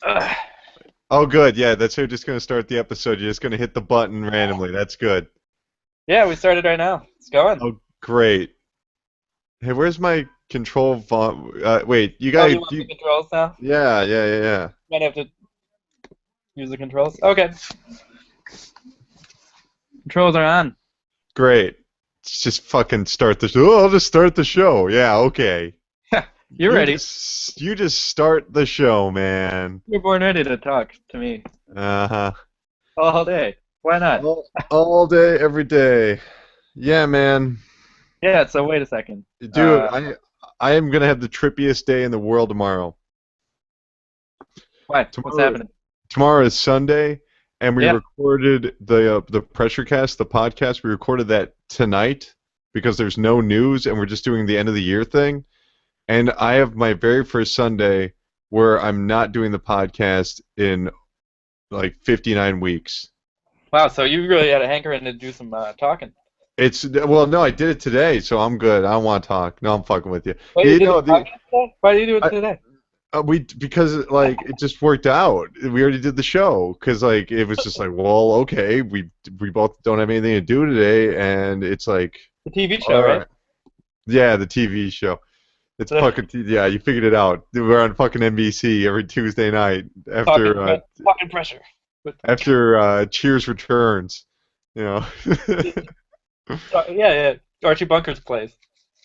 Ugh. Oh, good. Yeah, that's how you're just going to start the episode. You're just going to hit the button randomly. That's good. Yeah, we started right now. It's going. Oh, great. Hey, where's my control wait, you Oh, got you want the controls now? yeah. Might have to use the controls. Okay, controls are on. Great. Let's just fucking start the show. Oh, I'll just start the show. Yeah, okay. You're ready. You just start the show, man. You're born ready to talk to me Uh-huh. all day. Why not? All day, every day. Yeah, man. Yeah. So wait a second. Dude, I am gonna have the trippiest day in the world tomorrow. Why? What's Tomorrow happening? tomorrow is Sunday, and we Yeah. recorded the Pressure Cast, the podcast. We recorded that tonight because there's no news, and we're just doing the end of the year thing. And I have my very first Sunday where I'm not doing the podcast in like 59 weeks. Wow. So you really had a hankering to do some talking. No, I did it today, so I'm good. I don't want to talk. No, I'm fucking with you. Wait, you You did the know, podcast today? Why do you do it I, today? we because like it just worked out. We already did the show because like it was just like, well, okay, we both don't have anything to do today, and it's like, The TV all show, right? right, yeah, the TV show. It's fucking yeah, you figured it out. We're on fucking NBC every Tuesday night Talking, talking pressure. But, Cheers returns. You know. yeah, yeah. Archie Bunker's plays.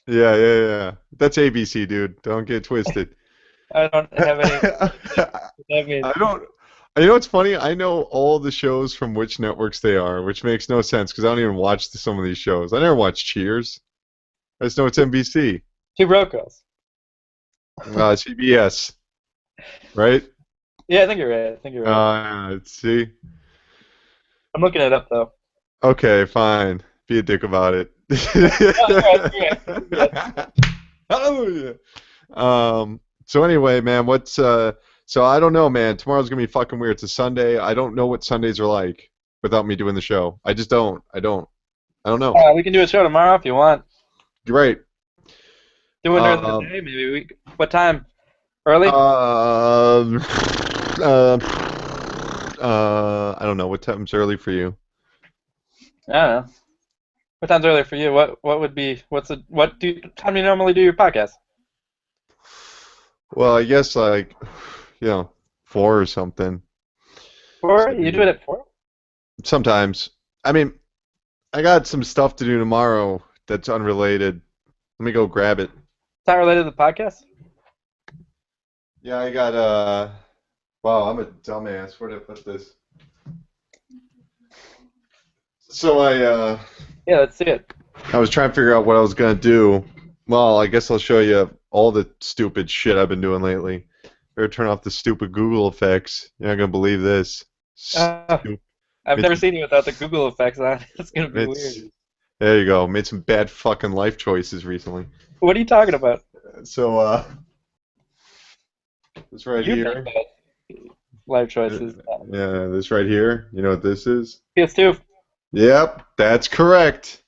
Yeah. That's ABC, dude. Don't get twisted. I don't have any. I I mean, don't. You know what's funny? I know all the shows from which networks they are, which makes no sense because I don't even watch some of these shows. I never watch Cheers. I just know it's NBC, two broke girls. CBS, right? Yeah, I think you're right. I think you're right. See. I'm looking it up though. Okay, fine. Be a dick about it. No, you're right. You're right. You're right. Hallelujah. So anyway, man, so I don't know, man. Tomorrow's gonna be fucking weird. It's a Sunday. I don't know what Sundays are like without me doing the show. I just don't. I don't know. We can do a show tomorrow if you want. You're right. Do it during the Um, day, maybe. What time? Early? um, uh, I don't know. What time's early for you? I don't know. What time's early for you? What would be? Time do you normally do your podcast? Well, I guess like, you know, 4 or something. 4? So, You do it at 4? sometimes. I mean, I got some stuff to do tomorrow that's unrelated. Let me go grab it. It's not related to the podcast? Yeah, I got wow, I'm a dumbass. Where did I put this? So Yeah, let's see it. I was trying to figure out what I was gonna do. Well, I guess I'll show you all the stupid shit I've been doing lately. Better turn off the stupid Google effects. You're not gonna believe this. Uh, Stupid. I've Made never some, seen you without the Google effects on. It's gonna be it's, weird. there you go. Made some bad fucking life choices recently. What are you talking about? So this right You make here. bad life uh, choices. Yeah, this right here. You know what this is? PS2. Yep, that's correct.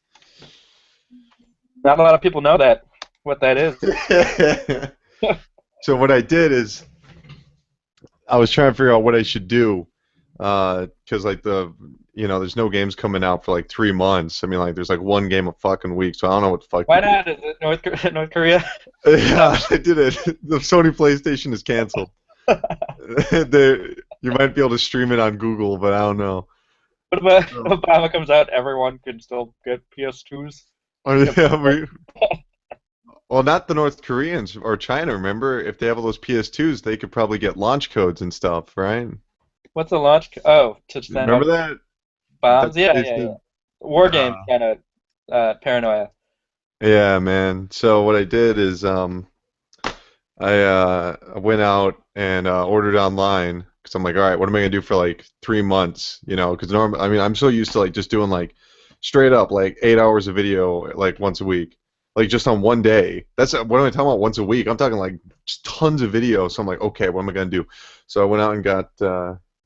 Not a lot of people know that. What that is. So what I did is I was trying to figure out what I should do, because like there's no games coming out for like 3 months. I mean, like there's like one game a fucking week, so I don't know what the fuck Why to do. not? Is it North Korea? Yeah, I did it. The Sony PlayStation is canceled. You might be able to stream it on Google, but I don't know. What about So, Obama comes out? Everyone can still get PS2s. oh yeah, well, not the North Koreans or China. Remember, if they have all those PS2s, they could probably get launch codes and stuff, right? What's the launch? Oh, to send Remember off that? bombs. That's what Yeah, they yeah, yeah. said. War game Uh, kind of paranoia. yeah, man. So what I did is I went out and ordered online because I'm like, all right, what am I gonna do for like 3 months? You know, because I mean, I'm so used to like just doing like straight up like 8 hours of video like once a week, like just on one day. That's what am I talking about? Once a week? I'm talking like just tons of video. So I'm like, okay, what am I gonna do? So I went out and got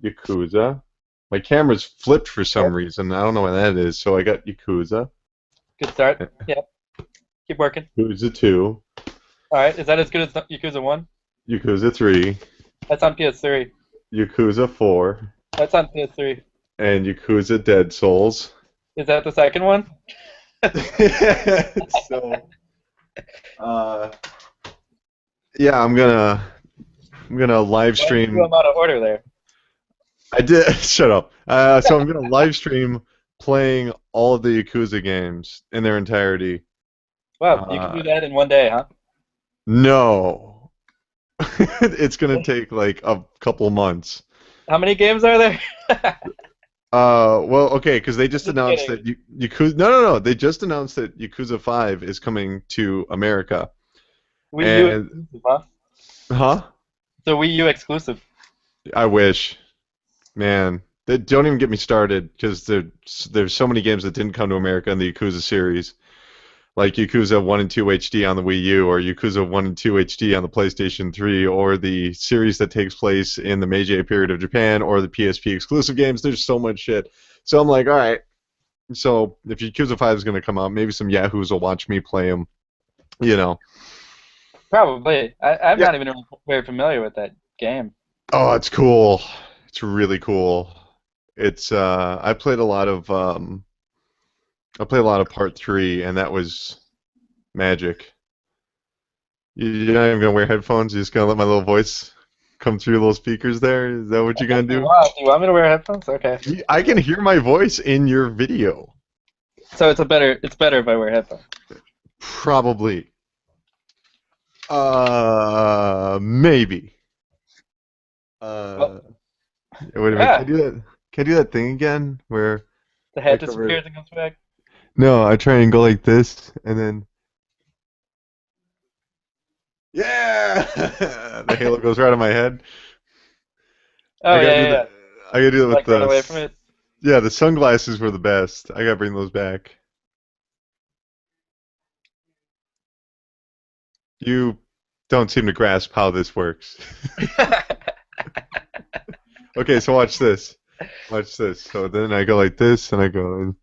Yakuza. My camera's flipped for some Yep. reason. I don't know what that is. So I got Yakuza, Good start. Yep. Keep working. Yakuza 2, All right. Is that as good as Yakuza 1? Yakuza 3. That's on PS3. Yakuza 4, That's on PS3. and Yakuza Dead Souls. Is that the second one? So, uh, yeah, I'm gonna live Why did you do stream. them out of order there? I did. Shut up. So I'm gonna live stream playing all of the Yakuza games in their entirety. Wow, you can Uh, do that in one day, huh? no, it's gonna take like a couple months. How many games are there? Well, okay, because they just Just announced kidding. that Yakuza. No, no, no. They just announced that Yakuza 5 is coming to America. Wii U And, exclusive, huh? huh? So Wii U exclusive. I wish. Man, don't even get me started because there's so many games that didn't come to America in the Yakuza series, like Yakuza 1 and 2 HD on the Wii U, or Yakuza 1 and 2 HD on the PlayStation 3, or the series that takes place in the Meiji period of Japan, or the PSP exclusive games. There's so much shit. So I'm like, all right. So if Yakuza 5 is going to come out, maybe some yahoos will watch me play them. You know. Probably. I'm Yeah. not even very familiar with that game. Oh, it's cool. It's really cool. It's I played a lot of Part 3, and that was magic. You're not even gonna wear headphones. You're just gonna let my little voice come through your little speakers there. Is that what you're gonna do? Wow, do you want me to wear headphones? Okay. I can hear my voice in your video. So it's better if I wear headphones. Probably. Maybe. Well, Wait a minute. Can I yeah, do that? Can I do that thing again where the I head cover it? disappears and comes back. No, I try and go like this, and then yeah, the halo goes right on my head. I Oh gotta yeah, do yeah, that. yeah. I gotta do that with Like run the away from it. yeah. The sunglasses were the best. I gotta bring those back. You don't seem to grasp how this works. Okay, so watch this. Watch this. So then I go like this, and I go,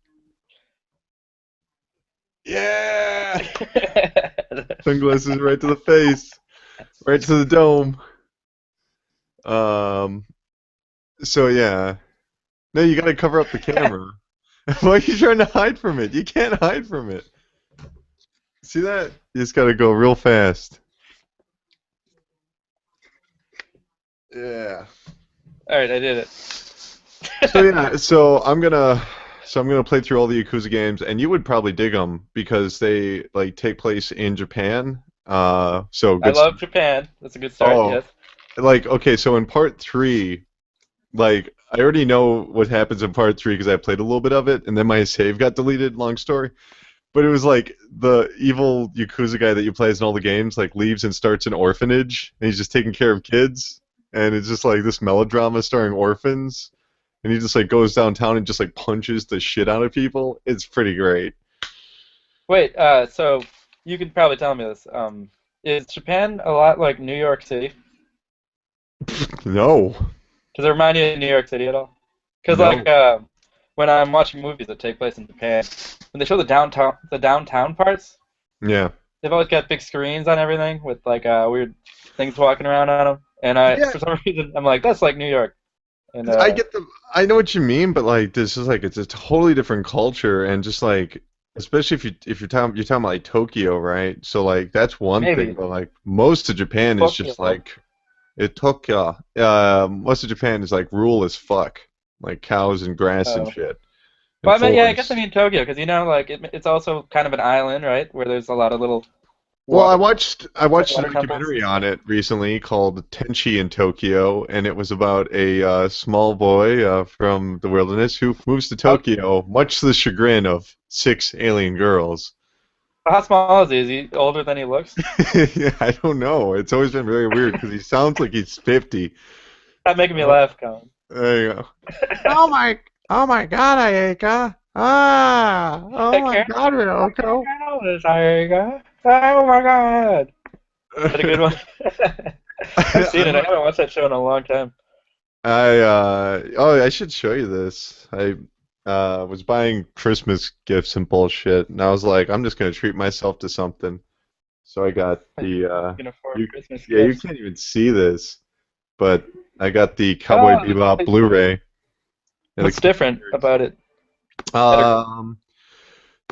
yeah, sunglasses right to the face, right to the dome. Um. So yeah. No, you gotta cover up the camera. Why are you trying to hide from it? You can't hide from it. See that? You just gotta go real fast. Yeah. All right, I did it. So yeah, so I'm gonna play through all the Yakuza games, and you would probably dig them because they like take place in Japan. So I good. love Japan. That's a good start. Oh, Yes. like okay, so in part 3, like I already know what happens in part 3 because I played a little bit of it, and then my save got deleted. Long story. But it was like the evil Yakuza guy that you play as in all the games, like leaves and starts an orphanage, and he's just taking care of kids, and it's just like this melodrama starring orphans, and he just like goes downtown and just like punches the shit out of people. It's pretty great. Wait. So you could probably tell me this. Is Japan a lot like New York City? No, Does it remind you of New York City at all? Because like no, when I'm watching movies that take place in Japan, when they show the downtown parts, yeah, they've always got big screens on everything with like weird things walking around on them. And yeah. for some reason, I'm like, that's like New York. And I get the, I know what you mean, but like this is like it's a totally different culture, and just like especially if you're talking about like Tokyo, right? So like that's one thing, maybe but like most of Japan is just Tokyo. like it took most of Japan is like rural as fuck, like cows and grass and Oh. shit and Well, I mean, yeah, I guess I forests. mean Tokyo, because like it's also kind of an island, right? Where there's a lot of little Well, I water watched I watched a water temples. documentary on it recently called Tenchi in Tokyo, and it was about a small boy from the wilderness who moves to How, Tokyo, much to the chagrin of 6 alien girls. how small is he? Is he older than he looks? Yeah, I don't know. It's always been very weird because he sounds like he's 50. Stop making me Oh, laugh, Colin. there you go. Oh my God, Ayaka. Ah, oh I my can't. God, I can't Ryoko. handle this, Aiga. Oh my God. Is that a good one? I've seen I'm it. I not, haven't watched that show in a long time. oh, I should show you this. I was buying Christmas gifts and bullshit, and I was like, I'm just gonna treat myself to something. So I got the You can afford you Christmas yeah, you gifts. can't even see this, but I got the Cowboy Oh, Bebop Blu-ray. And what's different about it? Better. um,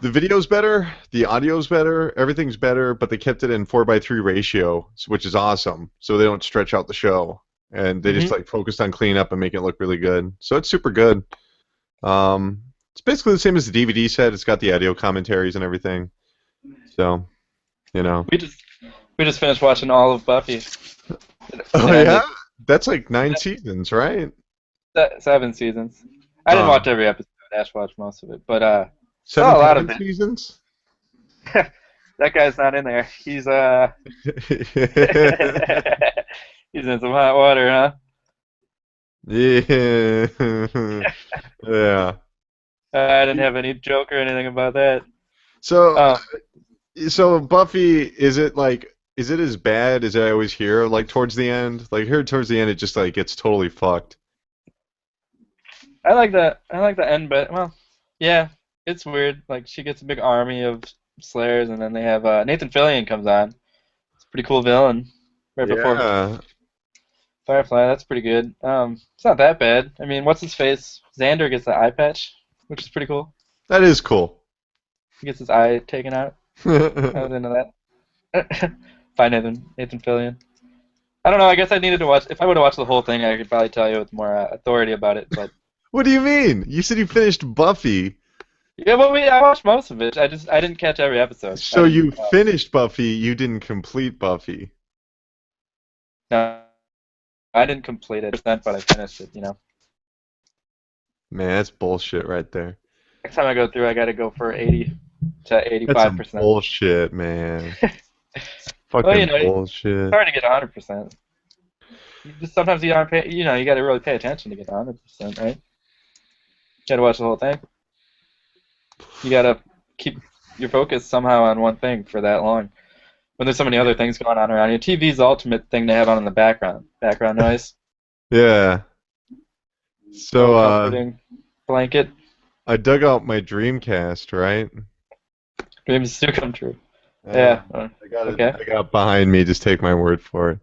the video's better, the audio's better, everything's better, but they kept it in 4:3 ratio, which is awesome. So they don't stretch out the show, and they just Hmm. like focused on cleaning up and making it look really good. So it's super good. It's basically the same as the DVD set. It's got the audio commentaries and everything. So, you know. We just we just finished watching all of Buffy. Oh It yeah, ended that's like 9 seasons, right? 7 seasons. I didn't Uh, watch every episode. Ash watched most of it, but seven saw a lot of Kevin it. seasons. That guy's not in there. He's he's in some hot water, huh? Yeah. Yeah. I didn't have any joke or anything about that. So, Um, so Buffy, is it as bad as I always hear? Like towards the end, like here towards the end, it just like gets totally fucked. I like that. I like the end, but well, yeah, it's weird. Like she gets a big army of Slayers, and then they have Nathan Fillion comes on. It's a pretty cool villain. Right before Yeah, Firefly, that's pretty good. It's not that bad. I mean, what's his face? Xander gets the eye patch, which is pretty cool. that is cool. He gets his eye taken out. I was into that. By Nathan Fillion. I don't know. I guess I needed to watch. If I would have watched the whole thing, I could probably tell you with more authority about it. But What do you mean? You said you finished Buffy, yeah, well, I watched most of it. I didn't catch every episode. I so didn't. you finished Buffy, you didn't complete Buffy. No, I didn't complete it, but I finished it. Man, that's bullshit right there. Next time I go through, I got to go for 80 to That's 85 some percent. bullshit, man. Well, Fucking it's bullshit. hard to get 100%. Sometimes you aren't pay. You got to really pay attention to get 100%, right? Got to watch the whole thing. You got to keep your focus somehow on one thing for that long. When there's so many other things going on around you, TV's the ultimate thing to have on in the background noise, Yeah. So, little comforting blanket. I dug out my Dreamcast, right? Dreams do come true. Uh, Yeah. I got it. Okay. I got behind me. Just take my word for it.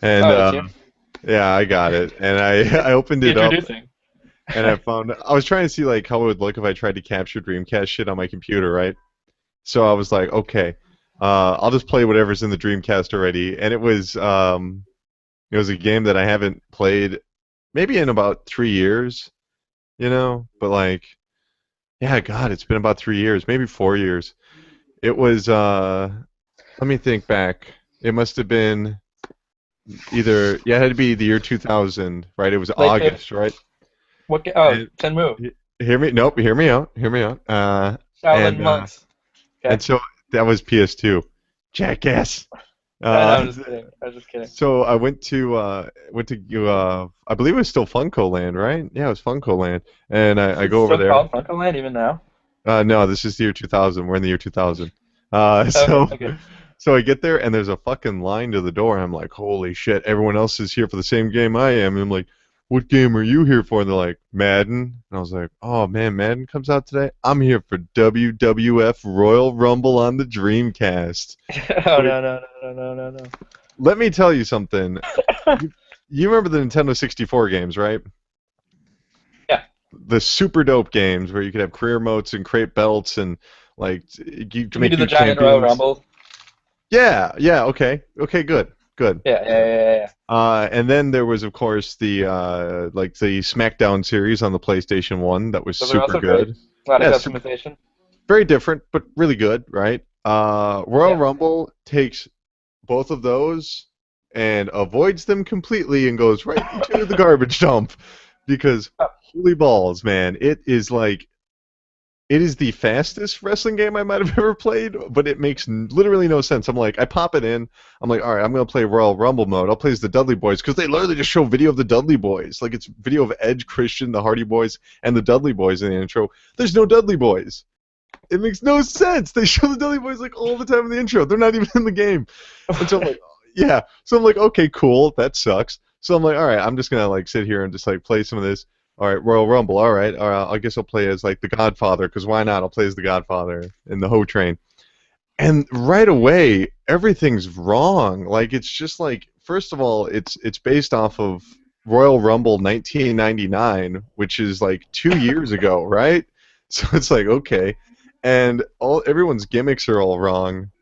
And Oh, it's you. yeah, I got it. And I I opened it up Introducing. and I was trying to see like how it would look if I tried to capture Dreamcast shit on my computer, right? So I was like, okay, I'll just play whatever's in the Dreamcast already. And it was a game that I haven't played maybe in about 3 years, But like, yeah, God, it's been about 3 years, maybe 4 years. It was let me think back. It must have been it had to be the year 2000, right? It was Late fifth. August, right? What? Oh, And, Shenmue. hear me? Nope. Hear me out. Hear me out. Shaolin And monks. Okay. and so that was PS2. Jackass. No, Uh, I'm just kidding. I was just kidding. so I went to I believe it was still Funko Land, right? Yeah, it was Funko Land, and I It's go over still there. called Funko Land even now. No, this is the year 2000. We're in the year 2000. Oh, okay. So I get there and there's a fucking line to the door. I'm like, holy shit! Everyone else is here for the same game I am. And I'm like, what game are you here for? And they're like, Madden. And I was like, oh man, Madden comes out today. I'm here for WWF Royal Rumble on the Dreamcast. Oh no. Let me tell you something. You remember the Nintendo 64 games, right? Yeah. The super dope games where you could have career modes and create belts and like you You make do the new giant Royal champions. Rumble. Yeah, okay, good. Yeah. And then there was, of course, the the SmackDown series on the PlayStation 1 that was Those are super also good. great. A lot of Yeah, customization. very different, but really good, right? Royal Yeah. Rumble takes both of those and avoids them completely and goes right into the garbage dump because Oh, holy balls, man, it is the fastest wrestling game I might have ever played, but it makes literally no sense. I'm like, I pop it in. I'm like, all right, I'm going to play Royal Rumble mode. I'll play as the Dudley Boys because they literally just show video of the Dudley Boys. Like, it's video of Edge, Christian, the Hardy Boys, and the Dudley Boys in the intro. There's no Dudley Boys. It makes no sense. They show the Dudley Boys like all the time in the intro. They're not even in the game. And so I'm like, yeah. So I'm like, okay, cool. That sucks. So I'm like, all right, I'm just going to like sit here and just like play some of this. All right, Royal Rumble. All right, I guess I'll play as like the Godfather because why not? I'll play as the Godfather in the Ho Train. And right away, everything's wrong. Like it's just like first of all, it's based off of Royal Rumble 1999, which is like 2 years ago, right? So it's like, okay. And everyone's gimmicks are all wrong.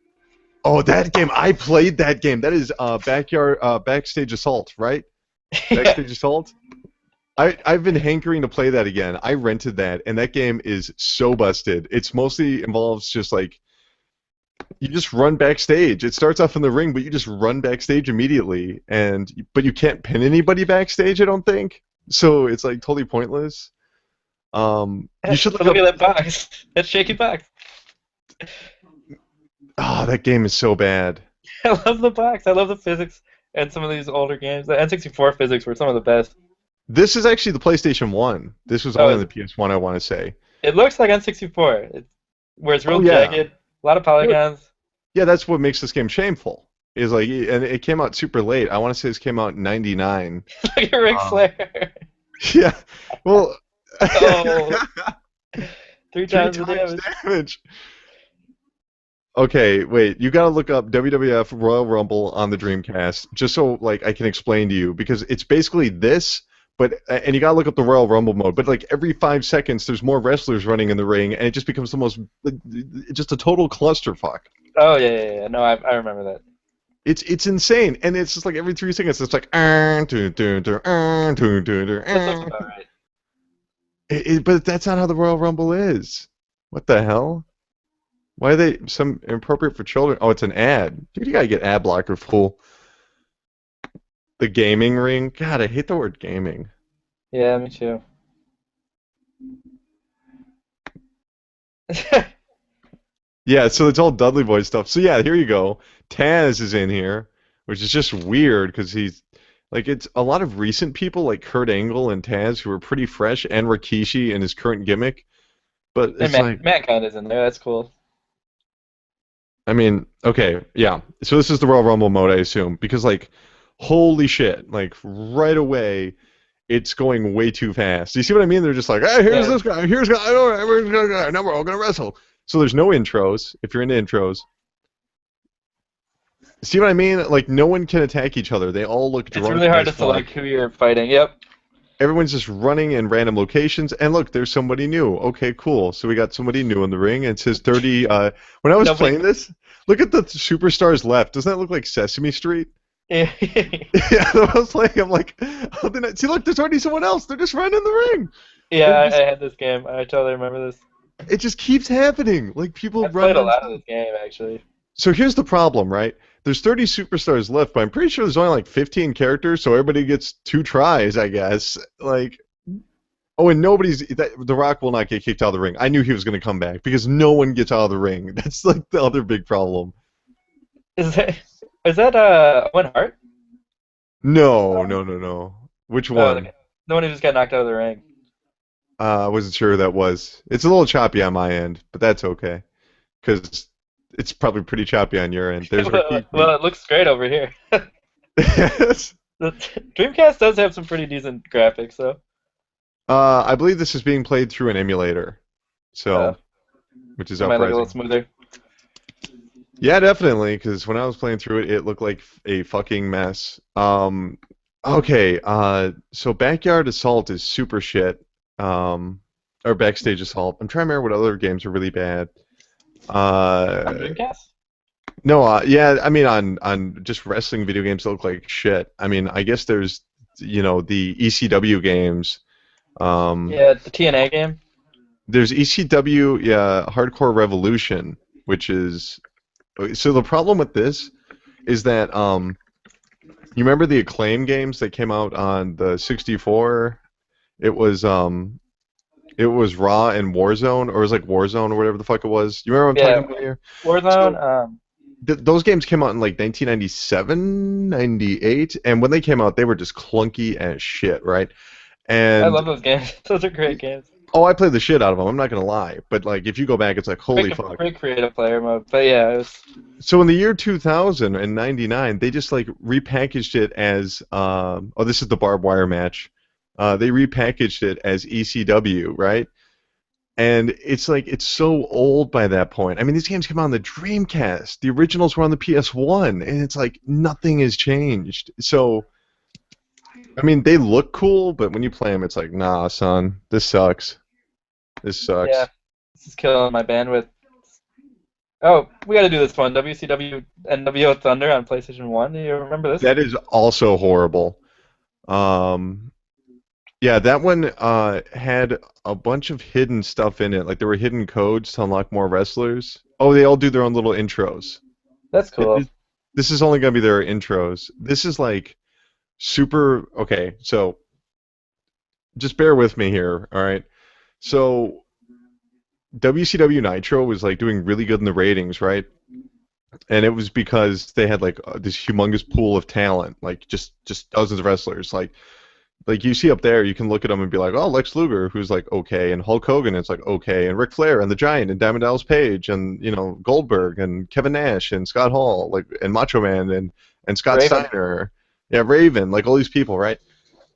Oh, that game! I played that game. That is Backstage Assault, right? Yeah. Backstage Assault. I've been hankering to play that again. I rented that, and that game is so busted. It's mostly involves just like you just run backstage. It starts off in the ring, but you just run backstage immediately, but you can't pin anybody backstage. I don't think so. It's like totally pointless. You should But look look up. at that box. That shaky box. Oh, that game is so bad. I love the box. I love the physics and some of these older games. The N64 physics were some of the best. This is actually the PlayStation 1. This was Oh, only on the PS1, I want to say. it looks like N64, where it's Oh, real yeah. jagged, a lot of polygons. Yeah, that's what makes this game shameful. Is like, and it came out super late. I want to say this came out in '99. Look at Ric Um, Flair. Yeah. Well. Oh, three Three times the times damage. damage. Okay, wait. You gotta look up WWF Royal Rumble on the Dreamcast just so like I can explain to you because it's basically this, but and you gotta look up the Royal Rumble mode. But like every 5 seconds, there's more wrestlers running in the ring, and it just becomes the most, just a total clusterfuck. Oh yeah. No, I remember that. It's insane, and it's just like every 3 seconds, it's like That looks about right. But that's not how the Royal Rumble is. What the hell? Why are they some inappropriate for children? Oh, it's an ad. Dude, you gotta get ad blocker, fool. The gaming ring. God, I hate the word gaming. Yeah, me too. Yeah, so it's all Dudley Boy stuff. So yeah, here you go. Taz is in here, which is just weird because he's like it's a lot of recent people like Kurt Angle and Taz who are pretty fresh, and Rikishi in his current gimmick. But And it's like, Mankind is in there. That's cool. I mean, okay, yeah. So this is the Royal Rumble mode, I assume, because like, holy shit, like right away, it's going way too fast. You see what I mean? They're just like, hey, here's Yeah. this guy, here's guy, oh, everyone's gonna, now we're all gonna wrestle. So there's no intros. If you're into intros, see what I mean? Like no one can attack each other. They all look It's drunk really hard to as fuck. select who you're fighting. Yep. Everyone's just running in random locations, and look, there's somebody new. Okay, cool. So we got somebody new in the ring. It says 30. When I was Nobody- playing this, look at the superstars left. Doesn't that look like Sesame Street? Yeah. Yeah, I was like, I'm like, oh, see, look, there's already someone else. They're just running in the ring. Yeah, I had this game. I totally remember this. It just keeps happening. Like people I run. played a lot of this game actually. So here's the problem, right? There's 30 superstars left, but I'm pretty sure there's only like 15 characters, so everybody gets 2 tries, I guess. Like, oh, and The Rock will not get kicked out of the ring. I knew he was going to come back because no one gets out of the ring. That's like the other big problem. Is that Owen Hart? No. Which Oh, one? the one who just got knocked out of the ring. I wasn't sure who that was. It's a little choppy on my end, but that's okay. Because it's probably pretty choppy on your end. There's Rikishi. Well, it looks great over here. Yes. The Dreamcast does have some pretty decent graphics, though. I believe this is being played through an emulator, so Uh, which is It might look a little uprising. smoother. Yeah, definitely. Because when I was playing through it, it looked like a fucking mess. Okay. So Backyard Assault is super shit. Or Backstage Assault. I'm trying to remember what other games are really bad. On Dreamcast? No, yeah, I mean on just wrestling video games that look like shit. I mean, I guess there's the ECW games. Yeah, the TNA game. There's ECW, yeah, Hardcore Revolution, which is so the problem with this is that you remember the Acclaim games that came out on the 64? It was Raw and Warzone, or it was like Warzone or whatever the fuck it was. You remember what I'm Yeah. talking about here? Warzone. Those games came out in like 1997, 98, and when they came out, they were just clunky as shit, right? And I love those games. Those are great games. oh, I played the shit out of them. I'm not gonna lie, but like if you go back, it's like holy fuck. Great creative player mode. But yeah, it was. So in the year 2000 and 99, they just like repackaged it as oh, this is the barbed wire match. They repackaged it as ECW, right? And it's like it's so old by that point. I mean, these games came out on the Dreamcast. The originals were on the PS1, and it's like nothing has changed. So I mean, they look cool, but when you play them, it's like, nah, son, this sucks. This Yeah, sucks. this is killing my bandwidth. Oh, we got to do this one. WCW NWO Thunder on PlayStation 1. Do you remember this? That is also horrible. Um, yeah, that one had a bunch of hidden stuff in it. Like there were hidden codes to unlock more wrestlers. Oh, they all do their own little intros. That's cool. This is only gonna be their intros. This is like super. Okay, so just bear with me here. All right. So WCW Nitro was like doing really good in the ratings, right? And it was because they had like this humongous pool of talent, like just dozens of wrestlers. Like you see up there, you can look at them and be like, oh, Lex Luger, who's like okay, and Hulk Hogan, it's like okay, and Ric Flair and the Giant and Diamond Dallas Page and Goldberg and Kevin Nash and Scott Hall, like and Macho Man and Scott Raven. Steiner, yeah, Raven, like all these people, right?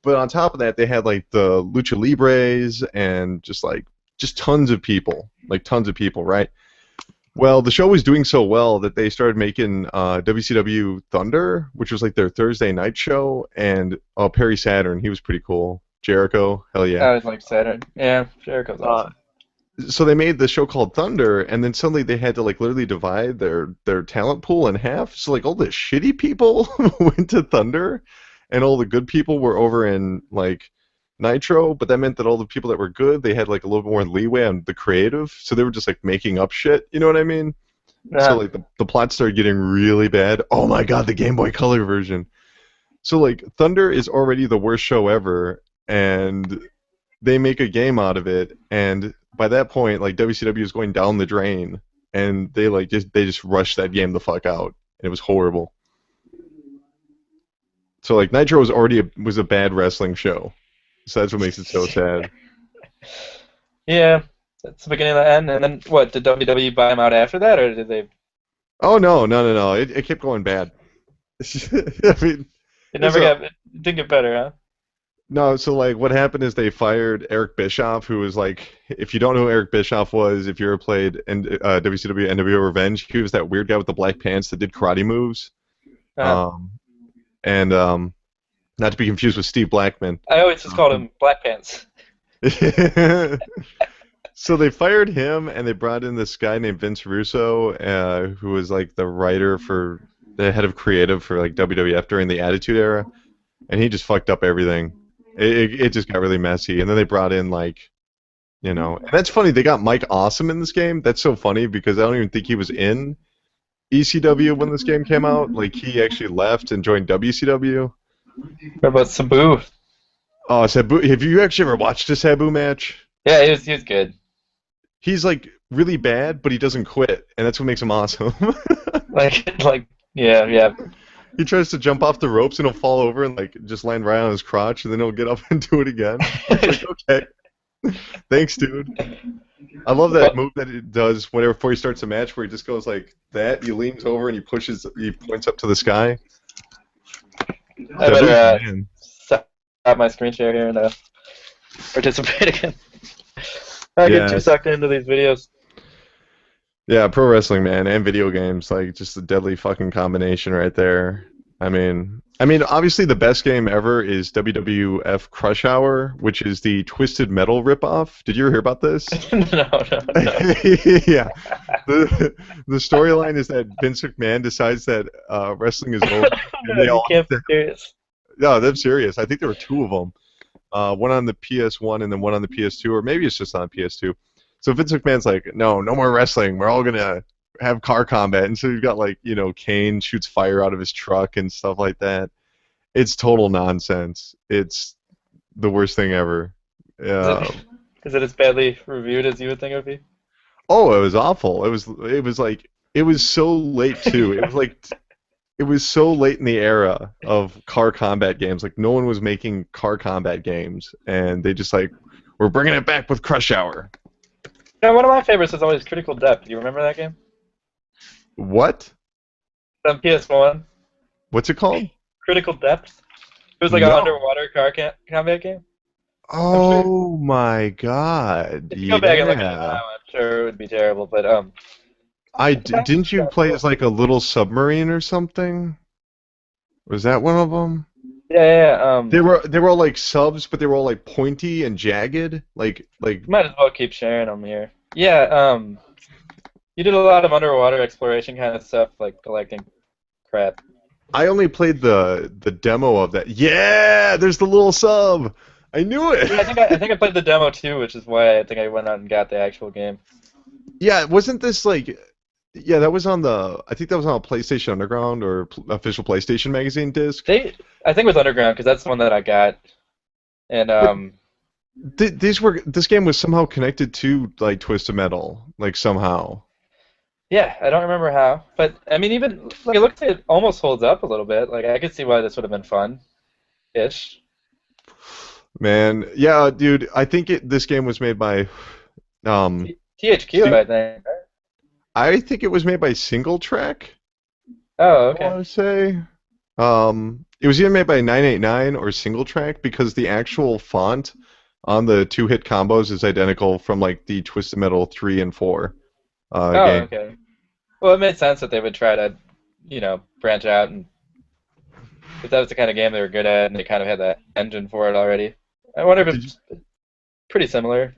But on top of that, they had like the Lucha Libres and just tons of people, like tons of people, right? Well, the show was doing so well that they started making WCW Thunder, which was like their Thursday night show, and Perry Saturn, he was pretty cool. Jericho, hell yeah. I was like Saturn. Yeah, Jericho's awesome. So they made the show called Thunder, and then suddenly they had to like literally divide their talent pool in half. So like all the shitty people went to Thunder, and all the good people were over in like Nitro. But that meant that all the people that were good, they had like a little bit more leeway on the creative, so they were just like making up shit. You know what I mean? So like the plot started getting really bad. Oh my god, the Game Boy Color version. So like Thunder is already the worst show ever, and they make a game out of it, and by that point, like WCW is going down the drain, and they just rushed that game the fuck out. And it was horrible. So like Nitro was a bad wrestling show, so that's what makes it so sad. Yeah, that's the beginning of the end. And then what? Did WWE buy him out after that, or did they? Oh no! It kept going bad. I mean, It never got. It didn't get better, huh? no. So like, what happened is they fired Eric Bischoff, who was like, if you don't know who Eric Bischoff was, if you ever played WCW NWO Revenge, he was that weird guy with the black pants that did karate moves. Uh, And not to be confused with Steve Blackman. I always just called him Black Pants. So they fired him, and they brought in this guy named Vince Russo, who was like the writer for the head of creative for like WWF during the Attitude Era, and he just fucked up everything. It just got really messy, and then they brought in like, and that's funny. They got Mike Awesome in this game. That's so funny because I don't even think he was in ECW when this game came out. Like he actually left and joined WCW. What about Sabu? Oh, Sabu! Have you actually ever watched a Sabu match? Yeah, he was good. He's like really bad, but he doesn't quit, and that's what makes him awesome. Yeah. He tries to jump off the ropes and he'll fall over and like just land right on his crotch, and then he'll get up and do it again. It's like, okay, thanks, dude. I love that move that he does whenever before he starts a match, where he just goes like that. He leans over and he points up to the sky. I better stop my screen share here and participate again. I get too sucked into these videos. Yeah, pro wrestling, man, and video games, like just a deadly fucking combination right there. I mean, obviously the best game ever is WWF Crush Hour, which is the Twisted Metal ripoff. Did you ever hear about this? No. Yeah. The storyline is that Vince McMahon decides that wrestling is over. And they all can't be serious. No, they're serious. I think there were two of them. One on the PS1 and then one on the PS2, or maybe it's just on the PS2. So Vince McMahon's like, no more wrestling. We're all gonna have car combat, and so you've got like Kane shoots fire out of his truck and stuff like that. It's total nonsense. It's the worst thing ever. Is it as badly reviewed as you would think it would be? Oh, it was awful. It was so late too. It was so late in the era of car combat games. Like no one was making car combat games, and they just like, we're bringing it back with Crush Hour. One of my favorites is always Critical Depth. Do you remember that game? What? On PS1. What's it called? Critical Depth. It was like an underwater car combat game. Oh my god! If you go back and look at it now, I'm sure it would be terrible. But didn't you play as like a little submarine or something? Was that one of them? Yeah, yeah, yeah. They were all like subs, but they were all like pointy and jagged. Like Might as well keep sharing them here. Yeah, you did a lot of underwater exploration kind of stuff, like collecting crap. I only played the demo of that. Yeah, there's the little sub. I knew it. Yeah, I think I played the demo too, which is why I think I went out and got the actual game. Yeah, wasn't this like? Yeah, that was on the. I think that was on a PlayStation Underground or official PlayStation Magazine disc. I think it was Underground because that's the one that I got, and But this game was somehow connected to like Twisted Metal, like somehow. yeah, I don't remember how, but I mean, even like it looks like it almost holds up a little bit. Like I could see why this would have been fun-ish. Man, yeah, dude, I think this game was made by um THQ, Sing- I think. I think it was made by Single Track, Oh, I okay. want to say. It was either made by 989 or Single Track because the actual font on the two-hit combos is identical from like the Twisted Metal 3 and 4 Oh, game. okay. Well, it made sense that they would try to, branch out, and if that was the kind of game they were good at, and they kind of had that engine for it already. I wonder if Did you? it's pretty similar.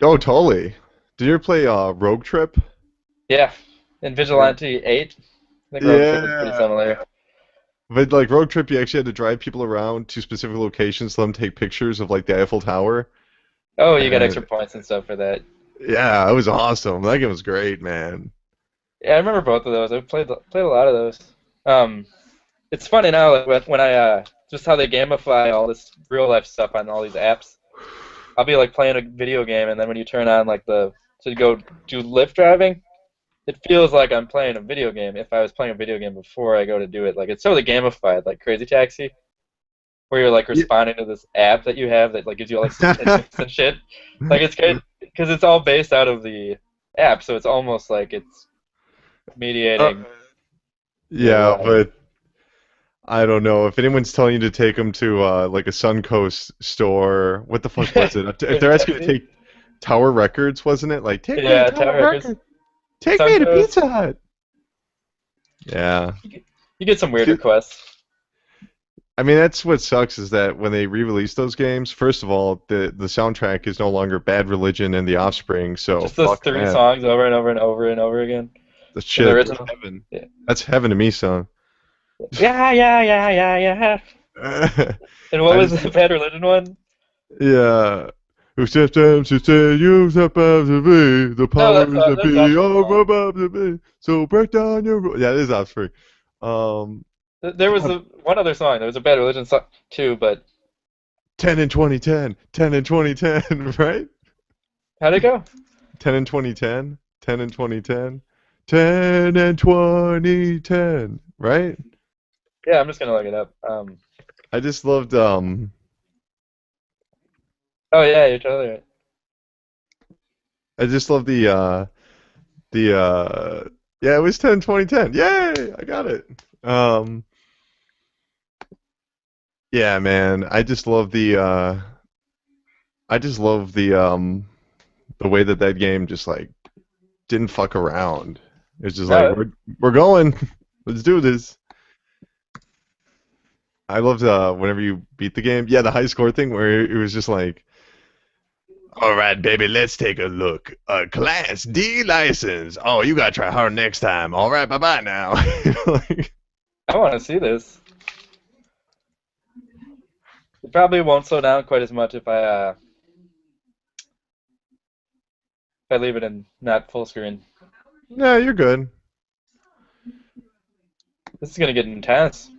Oh, totally. Did you ever play Rogue Trip? Yeah, in Vigilante 8, I think Rogue Trip was pretty Yeah. similar. But like Road Trip, you actually had to drive people around to specific locations, let them take pictures of like the Eiffel Tower. Oh, you got extra And points and stuff for that. yeah, it was awesome. That game was great, man. Yeah, I remember both of those. I played a lot of those. Um, it's funny now, like when I just how they gamify all this real life stuff on all these apps. I'll be like playing a video game, and then when you turn on like the to go do Lyft driving, it feels like I'm playing a video game. If I was playing a video game before I go to do it, like it's totally gamified, like Crazy Taxi, where you're like Yeah. responding to this app that you have that like gives you all like statistics and shit. Like it's great because it's all based out of the app, so it's almost like it's Uh, mediating real yeah, life. but I don't know if anyone's telling you to take them to like a Suncoast store. What the fuck was it? If Crazy they're asking you to Taxi. take Tower Records, wasn't it? Like, take me to Yeah, Tower Tower Records, Records. Take me to Suncoast. Pizza Hut. Yeah. You get some weird See, requests. I mean, that's what sucks is that when they re-release those games, first of all, the soundtrack is no longer Bad Religion and The Offspring, so Just those fuck three that. songs over and over and over and over again. The And the shit, that's original. heaven. Yeah. That's heaven to me, son. Yeah, yeah, yeah, yeah, yeah. I And what was just, the Bad Religion one? yeah. Who steps down to say you step out to be the No, powers that that's be Offspring are song. above to be. So break down your yeah, it is Offspring. Um, There was God, one other song. There was a Bad Religion song too, but 10 in 2010, 10 in 2010, right? how'd it go? 10 in 2010, 10 in 2010, 10 in 2010, right? Yeah, I'm just gonna look it up. I just loved Oh yeah, you're totally right. I just love the yeah, it was 10 2010. Yay, I got it. Um yeah, man. I just love the way that that game just like didn't fuck around. It's just like No, we're going. Let's do this. I loved whenever you beat the game. Yeah, the high score thing where it was just like, all right, baby, let's take a look. Class D license. Oh, you gotta try hard next time. All right, bye bye now. Like, I want to see this. It probably won't slow down quite as much if I leave it in not full screen. yeah, you're good. This is gonna get intense.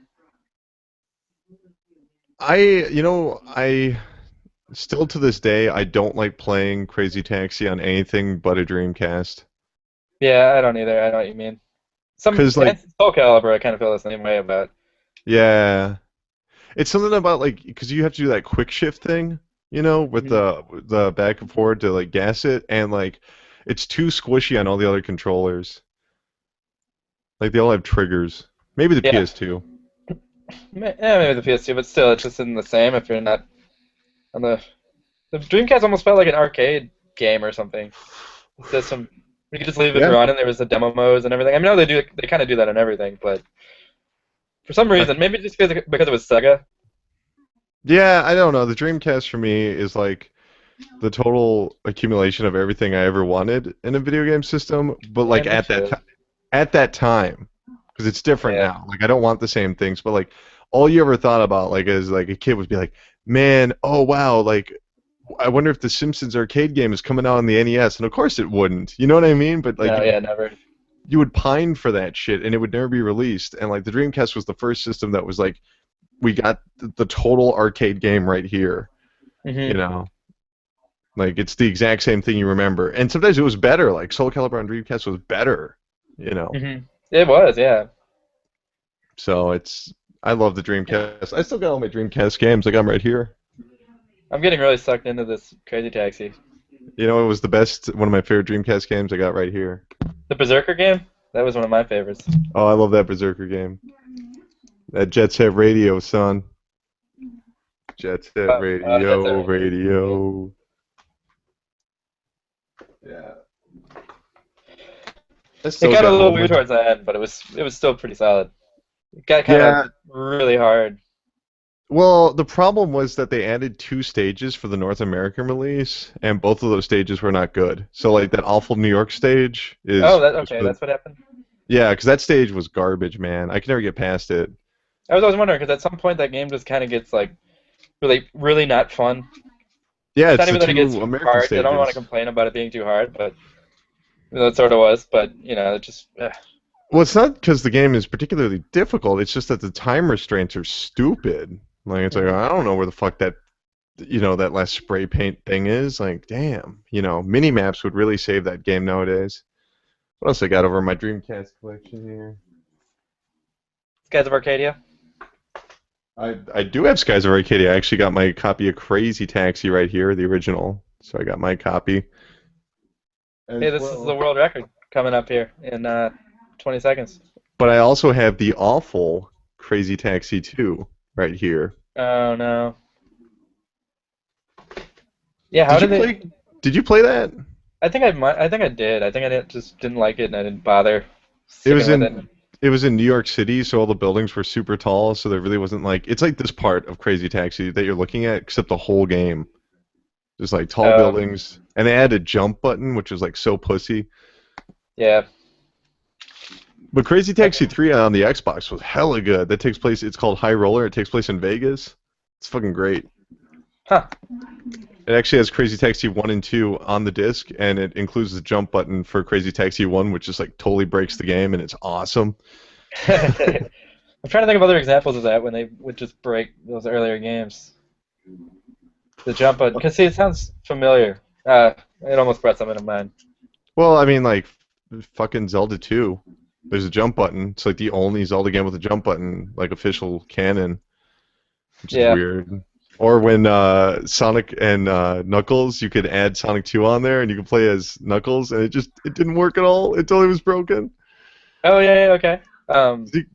I still to this day, I don't like playing Crazy Taxi on anything but a Dreamcast. Yeah, I don't either. I know what you mean. Some Cause like, Soul Calibur, I kind of feel the same way about. yeah, it's something about like, cause you have to do that quick shift thing, with Mhm. the back and forward to like gas it, and like, it's too squishy on all the other controllers. Like they all have triggers. Maybe the Yeah, PS2. yeah, maybe the PS2, but still, it's just isn't the same if you're not on the Dreamcast. Almost felt like an arcade game or something. It says some. You could just leave it Yeah. running. There was the demo modes and everything. I know they kind of do that on everything, but for some reason, maybe just because it was Sega, Yeah, I don't know. The Dreamcast for me is like the total accumulation of everything I ever wanted in a video game system, but Yeah, like me too. at that time, because it's different Yeah. now. Like I don't want the same things, but like all you ever thought about, like as like a kid, would be like, man, oh wow, like I wonder if the Simpsons arcade game is coming out on the NES, and of course it wouldn't. You know what I mean? But like No, yeah, never. you would pine for that shit, and it would never be released. And like the Dreamcast was the first system that was like, we got the total arcade game right here. You Mhm. know, like it's the exact same thing you remember, and sometimes it was better. Like Soul Calibur on Dreamcast was better. You know, Mhm. It was, yeah. so it's I love the Dreamcast. I still got all my Dreamcast games. I got them right here. I'm getting really sucked into this Crazy Taxi. You know, it was the best, one of my favorite Dreamcast games. I got right here. The Berserker game? That was one of my favorites. Oh, I love that Berserker game. That Jet Set Radio, son. Jet Set That's Radio, everything. radio. Yeah. I It still got a got little all my. weird towards the end, but it was still pretty solid. It got kind of Yeah. really hard. Well, the problem was that they added two stages for the North American release, and both of those stages were not good. So, like that awful New York stage Oh, is that was okay, really, that's what happened. yeah, because that stage was garbage, man. I could never get past it. I was always wondering because at some point that game just kind of gets like really, really not fun. Yeah, It's it's not the even that it gets two too American hard. I don't want to stages. complain about it being too hard, but that sort of was. But it just Well, it's not because the game is particularly difficult. It's just that the time restraints are stupid. Like it's like mhm. I don't know where the fuck that that last spray paint thing is. Like damn, mini maps would really save that game nowadays. What else I got over my Dreamcast collection here? Skies of Arcadia. I do have Skies of Arcadia. I actually got my copy of Crazy Taxi right here, the original. So I got my copy Hey, as this is the well. world record coming up here in 20 seconds. But I also have the awful Crazy Taxi 2 right here. Oh no. Yeah, how Did you did it? play? Did you play that? I think I might. I think I did. I think I just didn't like it and I didn't bother It sticking was with it. in it was in New York City, so all the buildings were super tall, so there really wasn't like it's like this part of Crazy Taxi that you're looking at, except the whole game. Just like tall Okay. buildings. And they added a jump button, which was like so pussy. Yeah. But Crazy Taxi Okay. 3 on the Xbox was hella good. That takes place it's called High Roller. It takes place in Vegas. It's fucking great. Huh. It actually has Crazy Taxi 1 and 2 on the disc, and it includes the jump button for Crazy Taxi 1, which just like totally breaks the game, and it's awesome. I'm trying to think of other examples of that when they would just break those earlier games. The jump button. Cause see, it sounds familiar. It almost brought something to mind. Well, I mean, like, fucking Zelda 2. There's a jump button. It's like the only Zelda game with a jump button, like official canon, which is Yeah. weird. Or when Sonic and Knuckles, you could add Sonic 2 on there, and you could play as Knuckles, and it didn't work at all. It totally was broken. Oh yeah, yeah, okay.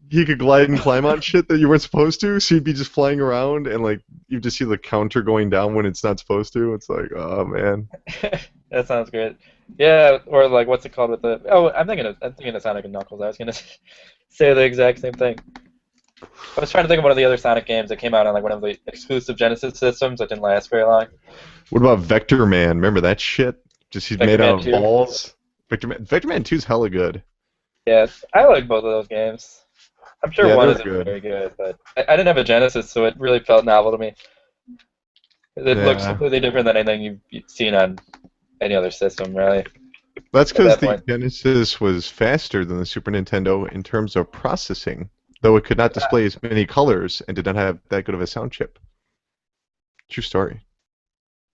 He could glide and climb on shit that you weren't supposed to, so you'd be just flying around, and like you just see the counter going down when it's not supposed to. It's like, oh man. That sounds great. Yeah, or like what's it called with the? Oh, I'm thinking of Sonic and Knuckles. I was gonna say the exact same thing. I was trying to think of one of the other Sonic games that came out on like one of the exclusive Genesis systems that didn't last very long. What about Vector Man? Remember that shit? Just he's Vector made Man out of 2. balls. Vector Man 2 is hella good. Yeah, I like both of those games. I'm sure Yeah, one they're isn't good. very good, but I didn't have a Genesis, so it really felt novel to me. It looks Yeah. completely different than anything you've seen on any other system, really, That's at because that the point. Genesis was faster than the Super Nintendo in terms of processing, though it could not display as many colors and did not have that good of a sound chip. True story.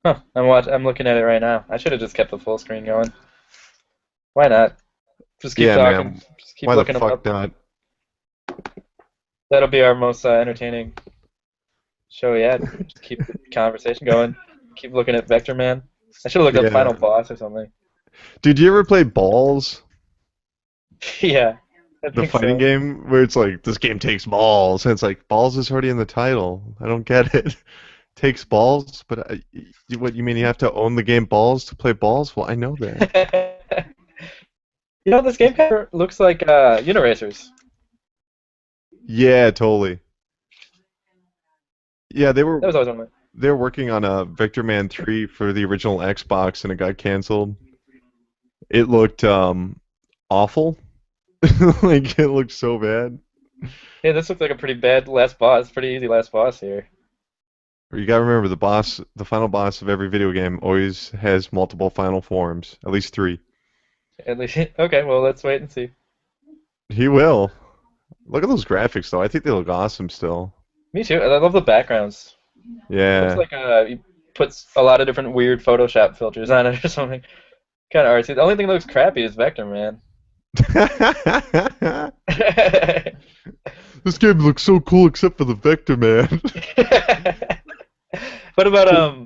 Huh, I'm looking at it right now. I should have just kept the full screen going. Why not? Just keep Yeah, talking. man. Just keep Why the looking them fuck up. not? That'll be our most entertaining show yet. Just keep the conversation going. Keep looking at Vector Man. I should have looked up Final Yeah. Boss or something. Did you ever play Balls, Yeah, I the think fighting so. game, where it's like this game takes balls, and it's like balls is already in the title. I don't get it. Takes balls, but what you mean? You have to own the game Balls to play Balls? Well, I know that. This game kind of looks like Uniracers. Yeah, totally. Yeah, That was always one of they were working on a Vector Man 3 for the original Xbox, and it got canceled. It looked awful. Like it looked so bad. Yeah, this looks like a pretty bad last boss. Pretty easy last boss here. You gotta remember the final boss of every video game always has multiple final forms, at least three. At least, okay. Well, let's wait and see. He will. Look at those graphics, though. I think they look awesome still. Me too. I love the backgrounds. Looks Yeah. like he puts a lot of different weird Photoshop filters on it or something. Kind of artsy. The only thing that looks crappy is Vector Man. This game looks so cool except for the Vector Man. What about